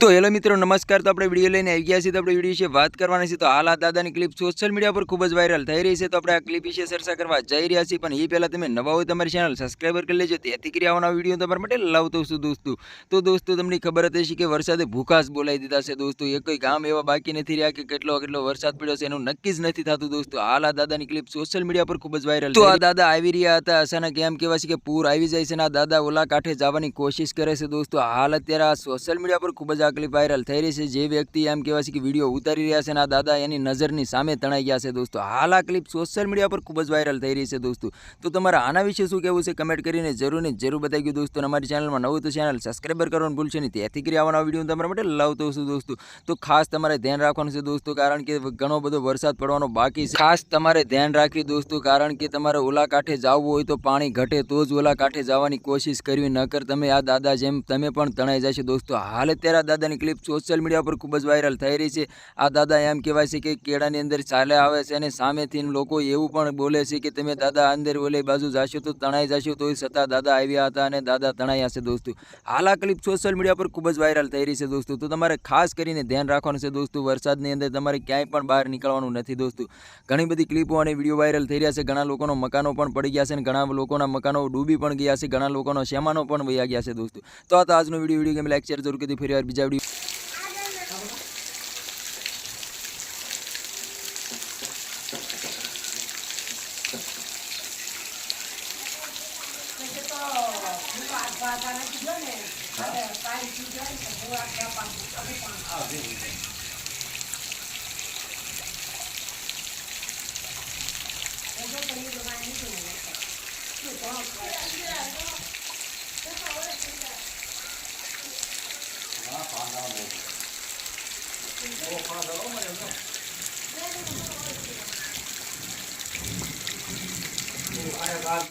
तो हेलो मित्रों नमस्कार। तो આપણે વિડિયો લઈને આવી ગયા છીએ। તો આપણે વિડિયો વિશે વાત કરવાની છે। તો હાલ આ દાદાની ક્લિપ સોશિયલ મીડિયા પર ખૂબ જ વાયરલ થઈ રહી છે। તો આપણે આ ક્લિપ વિશે ચર્ચા કરવા જઈ રહ્યા છીએ। પણ એ પહેલા તમે નવા હોય તમારી ચેનલ સબસ્ક્રાઇબર કરી લેજો, તેથી કરી આવવાના વિડિયો તમારા માટે લાવતો છું દોસ્તો। તો દોસ્તો તમને ખબર જ હશે કે વરસાદે ભૂકાશ બોલાવી દીધા છે દોસ્તો। એક કોઈ ગામ એવા બાકી નથી રહ્યા કે કેટલો વરસાદ પડ્યો છે એનું નક્કી જ નથી થતું દોસ્તો। હાલ આ દાદાની ક્લિપ સોશિયલ મીડિયા પર ખૂબ જ વાયરલ તો આ દાદા આવી રહ્યા હતા, અચાનક એમ કહેવાય છે કે પૂર આવી જાય છે અને આ દાદા ઓલા કાંઠે જવાની કોશિશ કરે છે દોસ્તો। હાલ અત્યારે આ સોશિયલ મીડિયા પર ખૂબ જ આ ક્લિપ વાયરલ થઈ રહી છે। જે વ્યક્તિ એમ કહેવાય છે કે વિડીયો ઉતારી રહ્યા છે અને આ દાદા એની નજરની સામે તણાઈ ગયા છે દોસ્તો। હાલ આ ક્લિપ સોશિયલ મીડિયા પર ખૂબ જ વાયરલ થઈ રહી છે દોસ્તો। તો તમારા આના વિશે શું કહેવું છે કમેન્ટ કરીને જરૂર ને જરૂર બતાવી ગયું દોસ્તો। અમારી ચેનલમાં નવું તો ચેનલ સબસ્ક્રાઇબર કરવાનું ભૂલશો નહીં, તેથી કરી આવવાના વિડીયો તમારા માટે લાવતો છું દોસ્તો। તો ખાસ તમારે ધ્યાન રાખવાનું છે દોસ્તો, કારણ કે ઘણો બધો વરસાદ પડવાનો બાકી છે। ખાસ તમારે ધ્યાન રાખવી દોસ્તો, કારણ કે તમારે ઓલા કાંઠે જવું હોય તો પાણી ઘટે તો જ ઓલા કાંઠે જવાની કોશિશ કરવી, નકર તમે આ દાદા જેમ તમે પણ તણાઈ જશો દોસ્તો। હાલ અત્યારે આ દાદાની ક્લિપ સોશિયલ મીડિયા પર ખૂબ જ વાયરલ થઈ રહી છે। આ દાદા એમ કહેવાય છે કે કેળાની અંદર ચાલે આવે છે અને સામેથી લોકો એવું પણ બોલે છે કે તમે દાદા અંદર ઓલી બાજુ જાશો તો તણાઈ જશો, તો છતાં દાદા આવ્યા હતા અને દાદા તણાયા છે દોસ્તો। હાલ આ ક્લિપ સોશિયલ મીડિયા પર ખૂબ જ વાયરલ થઈ રહી છે દોસ્તો। તો તમારે ખાસ કરીને ધ્યાન રાખવાનું છે દોસ્તો, વરસાદની અંદર તમારે ક્યાંય પણ બહાર નીકળવાનું નથી દોસ્તો। ઘણી બધી ક્લિપો અને વિડીયો વાયરલ થઈ રહ્યા છે। ઘણા લોકોનો મકાનો પણ પડી ગયા છે અને ઘણા લોકોના મકાનો ડૂબી પણ ગયા છે, ઘણા લોકોનો સામાનો પણ વહી ગયા છે દોસ્તો। તો આ તો આજનો વિડીયો ગમે લાઈક શેર જરૂર કરી ફરી વાર બીજા વિડીયો